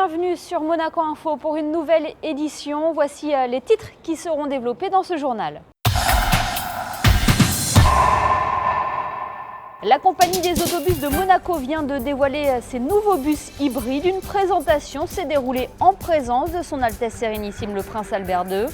bienvenue sur Monaco Info pour une nouvelle édition. Voici les titres qui seront développés dans ce journal. La compagnie des autobus de Monaco vient de dévoiler ses nouveaux bus hybrides. Une présentation s'est déroulée en présence de son Altesse Sérénissime le Prince Albert II.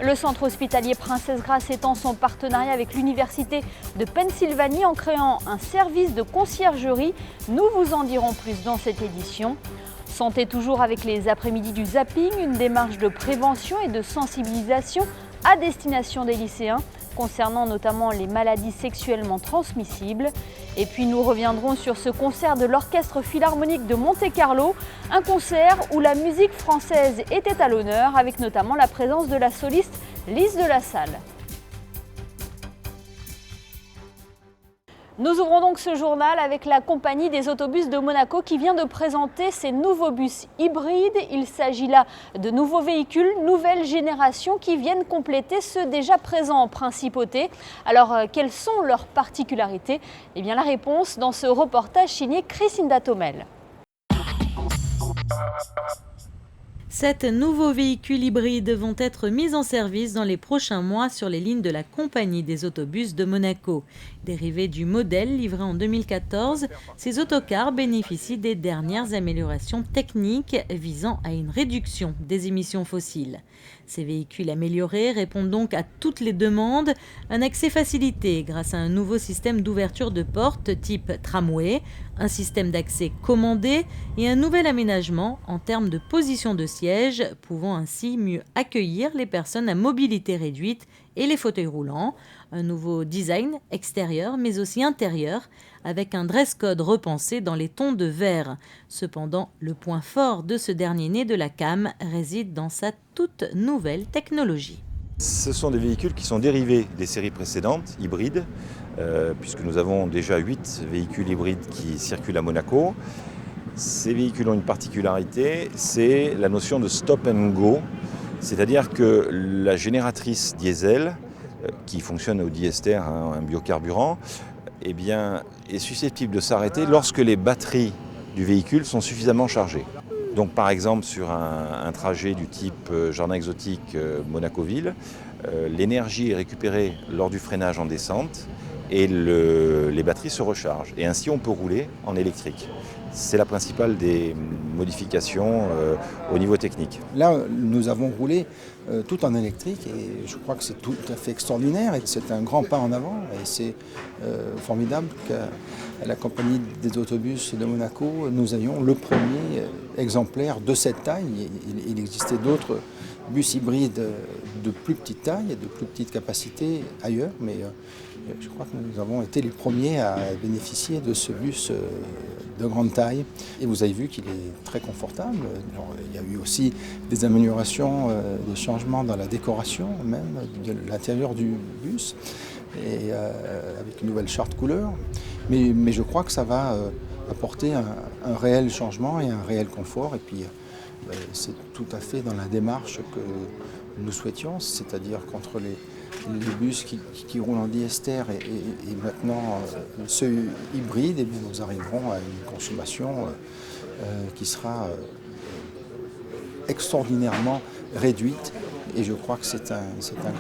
Le centre hospitalier Princesse Grace étend son partenariat avec l'Université de Pennsylvanie en créant un service de conciergerie. Nous vous en dirons plus dans cette édition. Santé toujours avec les après-midi du zapping, une démarche de prévention et de sensibilisation à destination des lycéens, concernant notamment les maladies sexuellement transmissibles. Et puis nous reviendrons sur ce concert de l'Orchestre Philharmonique de Monte-Carlo, un concert où la musique française était à l'honneur, avec notamment la présence de la soliste Lise de la Salle. Nous ouvrons donc ce journal avec la compagnie des autobus de Monaco qui vient de présenter ses nouveaux bus hybrides. Il s'agit là de nouveaux véhicules, nouvelle génération qui viennent compléter ceux déjà présents en principauté. Alors, quelles sont leurs particularités? Eh bien, la réponse dans ce reportage signé Christinda Thomel. 7 nouveaux véhicules hybrides vont être mis en service dans les prochains mois sur les lignes de la compagnie des autobus de Monaco. Dérivés du modèle livré en 2014, ces autocars bénéficient des dernières améliorations techniques visant à une réduction des émissions fossiles. Ces véhicules améliorés répondent donc à toutes les demandes, un accès facilité grâce à un nouveau système d'ouverture de portes type tramway, un système d'accès commandé et un nouvel aménagement en termes de position de siège, pouvant ainsi mieux accueillir les personnes à mobilité réduite et les fauteuils roulants, un nouveau design extérieur mais aussi intérieur, avec un dress code repensé dans les tons de vert. Cependant, le point fort de ce dernier né de la CAM réside dans sa toute nouvelle technologie. Ce sont des véhicules qui sont dérivés des séries précédentes, hybrides, puisque nous avons déjà 8 véhicules hybrides qui circulent à Monaco. Ces véhicules ont une particularité, c'est la notion de stop and go, c'est-à-dire que la génératrice diesel, qui fonctionne au diester, un biocarburant, eh bien, est susceptible de s'arrêter lorsque les batteries du véhicule sont suffisamment chargées. Donc par exemple sur un trajet du type jardin exotique Monaco-Ville, l'énergie est récupérée lors du freinage en descente et les batteries se rechargent. Et ainsi on peut rouler en électrique. C'est la principale des modifications au niveau technique. Là, nous avons roulé tout en électrique et je crois que c'est tout à fait extraordinaire et c'est un grand pas en avant et c'est formidable qu'à la compagnie des autobus de Monaco, nous ayons le premier exemplaire de cette taille. Il existait d'autres bus hybrides de plus petite taille et de plus petite capacité ailleurs, mais je crois que nous avons été les premiers à bénéficier de ce bus de grande taille. Et vous avez vu qu'il est très confortable. Alors, il y a eu aussi des améliorations, des changements dans la décoration même de l'intérieur du bus, et, avec une nouvelle charte couleur. Mais je crois que ça va apporter un réel changement et un réel confort. Et puis c'est tout à fait dans la démarche que nous souhaitions, c'est-à-dire qu'entre les bus qui roulent en diester et maintenant ceux hybrides, eh bien, nous arriverons à une consommation qui sera extraordinairement réduite. Et je crois que c'est un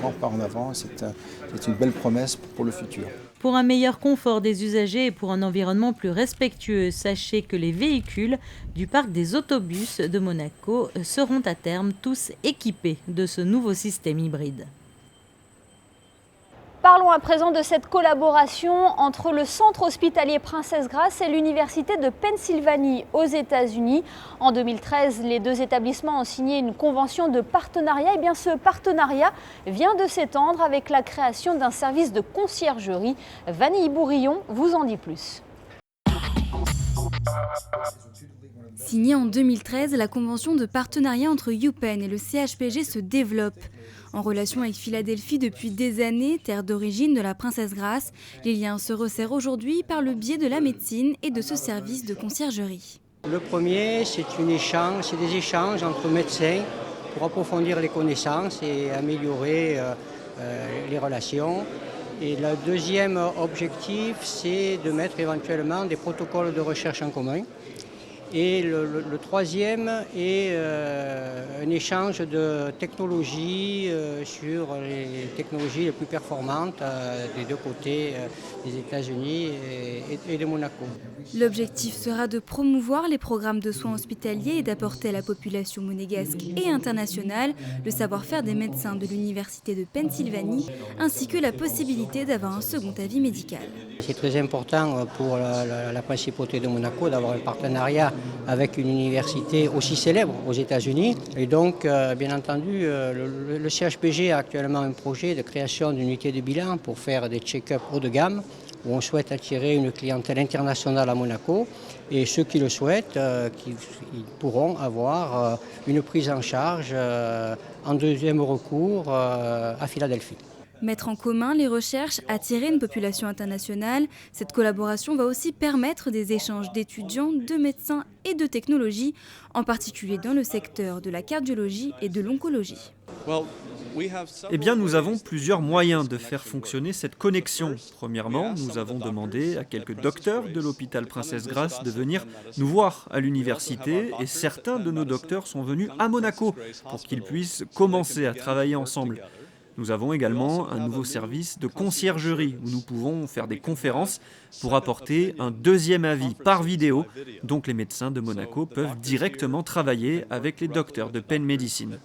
grand pas en avant, c'est une belle promesse pour le futur. Pour un meilleur confort des usagers et pour un environnement plus respectueux, sachez que les véhicules du parc des autobus de Monaco seront à terme tous équipés de ce nouveau système hybride. Parlons à présent de cette collaboration entre le centre hospitalier Princesse Grace et l'Université de Pennsylvanie aux États-Unis. En 2013, les deux établissements ont signé une convention de partenariat. Et bien, ce partenariat vient de s'étendre avec la création d'un service de conciergerie. Vanille Bourillon vous en dit plus. Signée en 2013, la convention de partenariat entre UPenn et le CHPG se développe. En relation avec Philadelphie depuis des années, terre d'origine de la Princesse Grace, les liens se resserrent aujourd'hui par le biais de la médecine et de ce service de conciergerie. Le premier, c'est des échanges entre médecins pour approfondir les connaissances et améliorer les relations. Et le deuxième objectif, c'est de mettre éventuellement des protocoles de recherche en commun. Et le troisième est un échange de technologies sur les technologies les plus performantes des deux côtés, des États-Unis et de Monaco. L'objectif sera de promouvoir les programmes de soins hospitaliers et d'apporter à la population monégasque et internationale le savoir-faire des médecins de l'Université de Pennsylvanie, ainsi que la possibilité d'avoir un second avis médical. C'est très important pour la principauté de Monaco d'avoir un partenariat avec une université aussi célèbre aux États-Unis. Et donc, bien entendu, le CHPG a actuellement un projet de création d'une unité de bilan pour faire des check-up haut de gamme, où on souhaite attirer une clientèle internationale à Monaco. Et ceux qui le souhaitent, ils pourront avoir une prise en charge en deuxième recours à Philadelphie. Mettre en commun les recherches, attirer une population internationale, cette collaboration va aussi permettre des échanges d'étudiants, de médecins et de technologies, en particulier dans le secteur de la cardiologie et de l'oncologie. Eh bien, nous avons plusieurs moyens de faire fonctionner cette connexion. Premièrement, nous avons demandé à quelques docteurs de l'hôpital Princesse Grace de venir nous voir à l'université et certains de nos docteurs sont venus à Monaco pour qu'ils puissent commencer à travailler ensemble. Nous avons également un nouveau service de conciergerie où nous pouvons faire des conférences pour apporter un deuxième avis par vidéo. Donc les médecins de Monaco peuvent directement travailler avec les docteurs de Penn Medicine.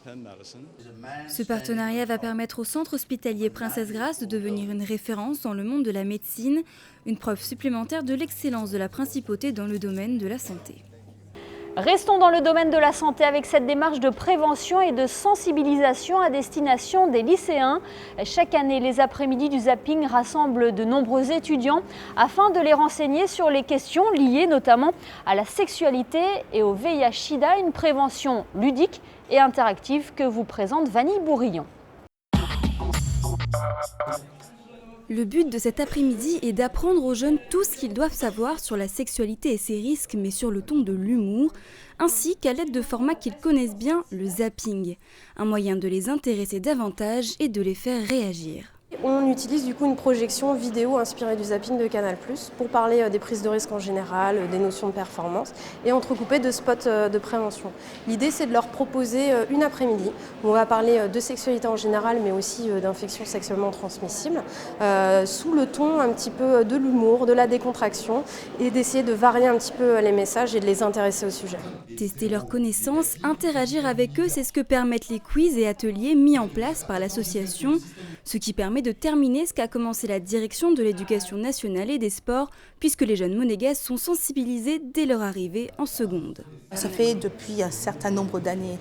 Ce partenariat va permettre au centre hospitalier Princesse Grace de devenir une référence dans le monde de la médecine, une preuve supplémentaire de l'excellence de la principauté dans le domaine de la santé. Restons dans le domaine de la santé avec cette démarche de prévention et de sensibilisation à destination des lycéens. Chaque année, les après-midi du zapping rassemblent de nombreux étudiants afin de les renseigner sur les questions liées notamment à la sexualité et au VIH/SIDA, une prévention ludique et interactive que vous présente Vanille Bourillon. Le but de cet après-midi est d'apprendre aux jeunes tout ce qu'ils doivent savoir sur la sexualité et ses risques, mais sur le ton de l'humour, ainsi qu'à l'aide de formats qu'ils connaissent bien, le zapping, un moyen de les intéresser davantage et de les faire réagir. On utilise du coup une projection vidéo inspirée du zapping de Canal+, pour parler des prises de risques en général, des notions de performance et entrecoupé de spots de prévention. L'idée c'est de leur proposer une après-midi où on va parler de sexualité en général mais aussi d'infections sexuellement transmissibles sous le ton un petit peu de l'humour, de la décontraction et d'essayer de varier un petit peu les messages et de les intéresser au sujet. Tester leurs connaissances, interagir avec eux, c'est ce que permettent les quiz et ateliers mis en place par l'association, ce qui permet de terminer ce qu'a commencé la direction de l'éducation nationale et des sports, puisque les jeunes monégasques sont sensibilisés dès leur arrivée en seconde. Ça fait depuis un certain nombre d'années,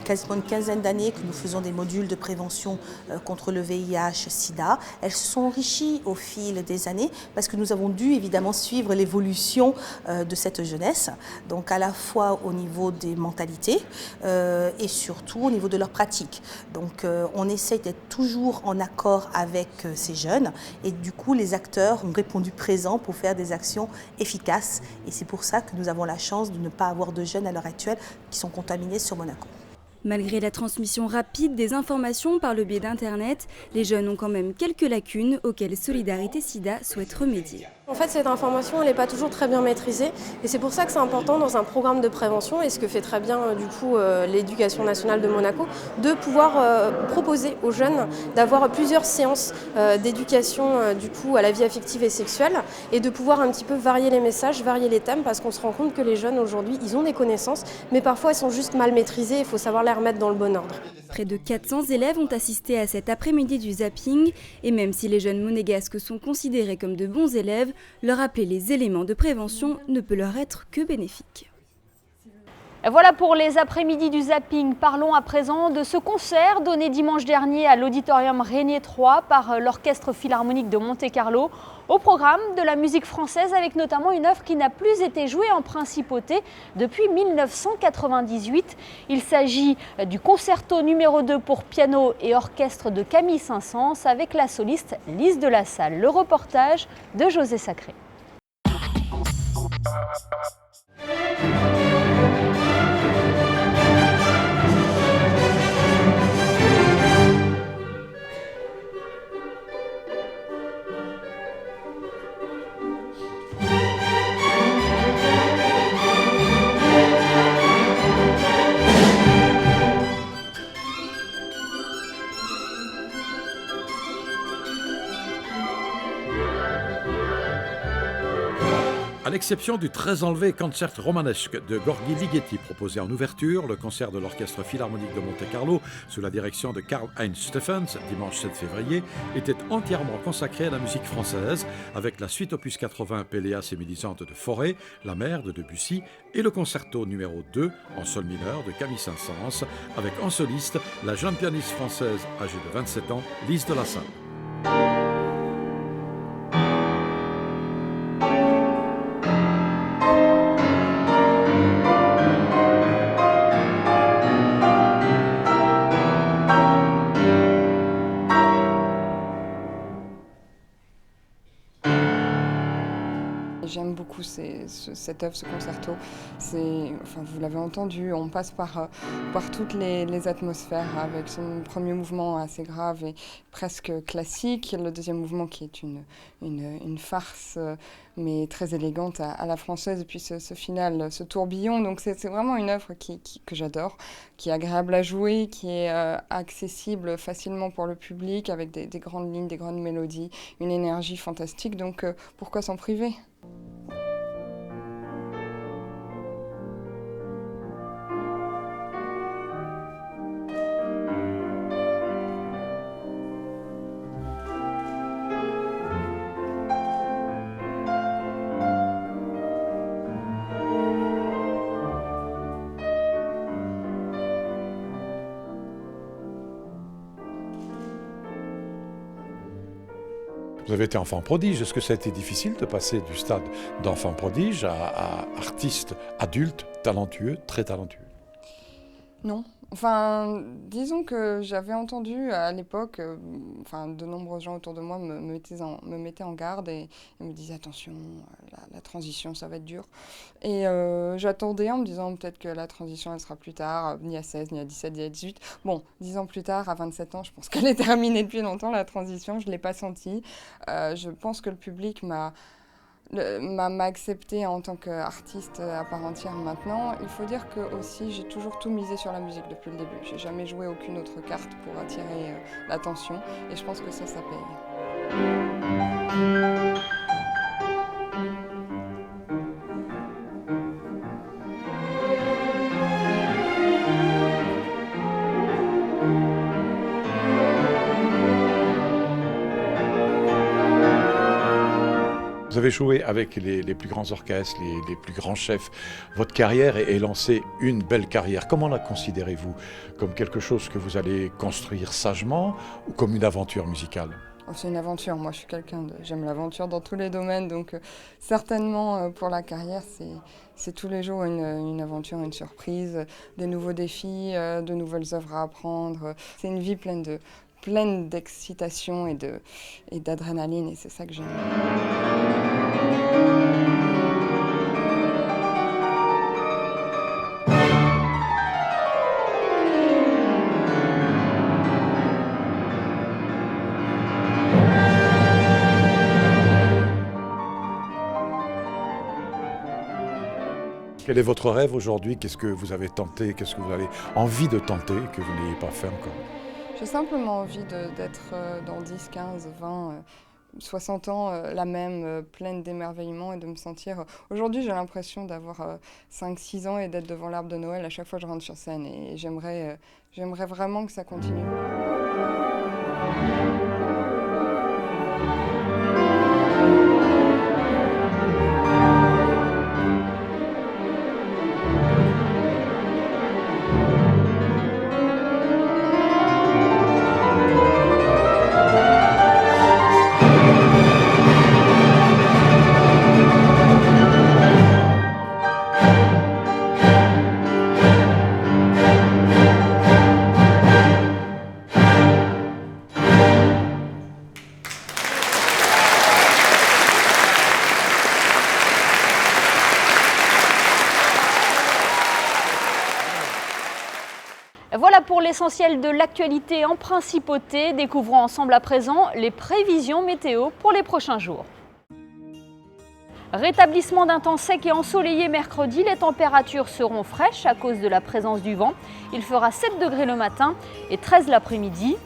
quasiment une quinzaine d'années, que nous faisons des modules de prévention contre le VIH/SIDA. Elles se sont enrichies au fil des années parce que nous avons dû évidemment suivre l'évolution de cette jeunesse, donc à la fois au niveau des mentalités et surtout au niveau de leurs pratiques. Donc on essaye d'être toujours en accord avec ces jeunes et du coup les acteurs ont répondu présents pour faire des actions efficaces et c'est pour ça que nous avons la chance de ne pas avoir de jeunes à l'heure actuelle qui sont contaminés sur Monaco. Malgré la transmission rapide des informations par le biais d'Internet, les jeunes ont quand même quelques lacunes auxquelles Solidarité SIDA souhaite remédier. En fait, cette information, elle n'est pas toujours très bien maîtrisée et c'est pour ça que c'est important dans un programme de prévention et ce que fait très bien du coup l'éducation nationale de Monaco, de pouvoir proposer aux jeunes d'avoir plusieurs séances d'éducation du coup à la vie affective et sexuelle et de pouvoir un petit peu varier les messages, varier les thèmes parce qu'on se rend compte que les jeunes aujourd'hui, ils ont des connaissances mais parfois elles sont juste mal maîtrisées, il faut savoir les remettre dans le bon ordre. Près de 400 élèves ont assisté à cet après-midi du zapping et même si les jeunes monégasques sont considérés comme de bons élèves, leur rappeler les éléments de prévention ne peut leur être que bénéfique. Voilà pour les après-midi du zapping. Parlons à présent de ce concert donné dimanche dernier à l'auditorium Régnier III par l'Orchestre Philharmonique de Monte-Carlo. Au programme de la musique française avec notamment une œuvre qui n'a plus été jouée en principauté depuis 1998. Il s'agit du concerto numéro 2 pour piano et orchestre de Camille Saint-Saëns avec la soliste Lise de la Salle. Le reportage de José Sacré. À l'exception du très enlevé Concert romanesque de Gorghi Ligeti proposé en ouverture, le concert de l'Orchestre Philharmonique de Monte-Carlo sous la direction de Karl-Heinz Stephens, dimanche 7 février, était entièrement consacré à la musique française, avec la suite opus 80 Péléas et Mélisande de Fauré, La Mer de Debussy et le concerto numéro 2 en sol mineur de Camille Saint-Saëns, avec en soliste la jeune pianiste française âgée de 27 ans, Lise de la Salle. J'aime beaucoup cette œuvre, ce concerto. Vous l'avez entendu, on passe par toutes les atmosphères avec son premier mouvement assez grave et presque classique, le deuxième mouvement qui est une farce mais très élégante à la française, et puis ce final, ce tourbillon. Donc c'est vraiment une œuvre que j'adore, qui est agréable à jouer, qui est accessible facilement pour le public, avec des grandes lignes, des grandes mélodies, une énergie fantastique. Donc pourquoi s'en priver ? Vous avez été enfant prodige. Est-ce que ça a été difficile de passer du stade d'enfant prodige à artiste adulte, talentueux, très talentueux? Non. Disons que j'avais entendu à l'époque, de nombreux gens autour de moi me mettaient en garde et me disaient attention, la transition ça va être dur. Et j'attendais en me disant peut-être que la transition elle sera plus tard, ni à 16, ni à 17, ni à 18. Bon, 10 ans plus tard, à 27 ans, je pense qu'elle est terminée depuis longtemps la transition, je ne l'ai pas sentie. Je pense que le public m'a accepté en tant qu'artiste à part entière maintenant. Il faut dire que aussi j'ai toujours tout misé sur la musique depuis le début. J'ai jamais joué aucune autre carte pour attirer l'attention et je pense que ça paye. Vous avez joué avec les plus grands orchestres, les plus grands chefs. Votre carrière est lancée une belle carrière. Comment la considérez-vous? Comme quelque chose que vous allez construire sagement ou comme une aventure musicale? C'est une aventure. Moi, je suis j'aime l'aventure dans tous les domaines. Donc, certainement, pour la carrière, c'est tous les jours une aventure, une surprise, des nouveaux défis, de nouvelles œuvres à apprendre. C'est une vie pleine d'excitation et d'adrénaline, et c'est ça que j'aime. Quel est votre rêve aujourd'hui? Qu'est-ce que vous avez tenté? Qu'est-ce que vous avez envie de tenter que vous n'ayez pas fait encore? J'ai simplement envie d'être dans 10, 15, 20, 60 ans la même, pleine d'émerveillement et de me sentir... Aujourd'hui, j'ai l'impression d'avoir 5-6 ans et d'être devant l'arbre de Noël à chaque fois que je rentre sur scène. Et j'aimerais vraiment que ça continue. Voilà pour l'essentiel de l'actualité en principauté. Découvrons ensemble à présent les prévisions météo pour les prochains jours. Rétablissement d'un temps sec et ensoleillé mercredi, les températures seront fraîches à cause de la présence du vent. Il fera 7 degrés le matin et 13 l'après-midi.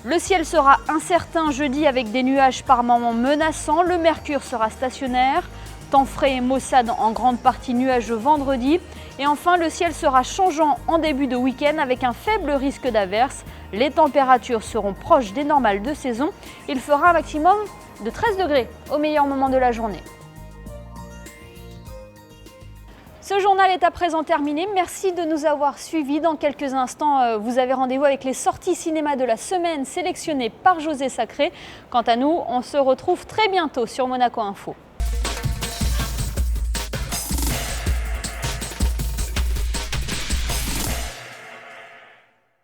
Le ciel sera incertain jeudi avec des nuages par moments menaçants. Le mercure sera stationnaire. Temps frais et maussade en grande partie nuageux vendredi. Et enfin, le ciel sera changeant en début de week-end avec un faible risque d'averse. Les températures seront proches des normales de saison. Il fera un maximum de 13 degrés au meilleur moment de la journée. Ce journal est à présent terminé. Merci de nous avoir suivis. Dans quelques instants, vous avez rendez-vous avec les sorties cinéma de la semaine sélectionnées par José Sacré. Quant à nous, on se retrouve très bientôt sur Monaco Info.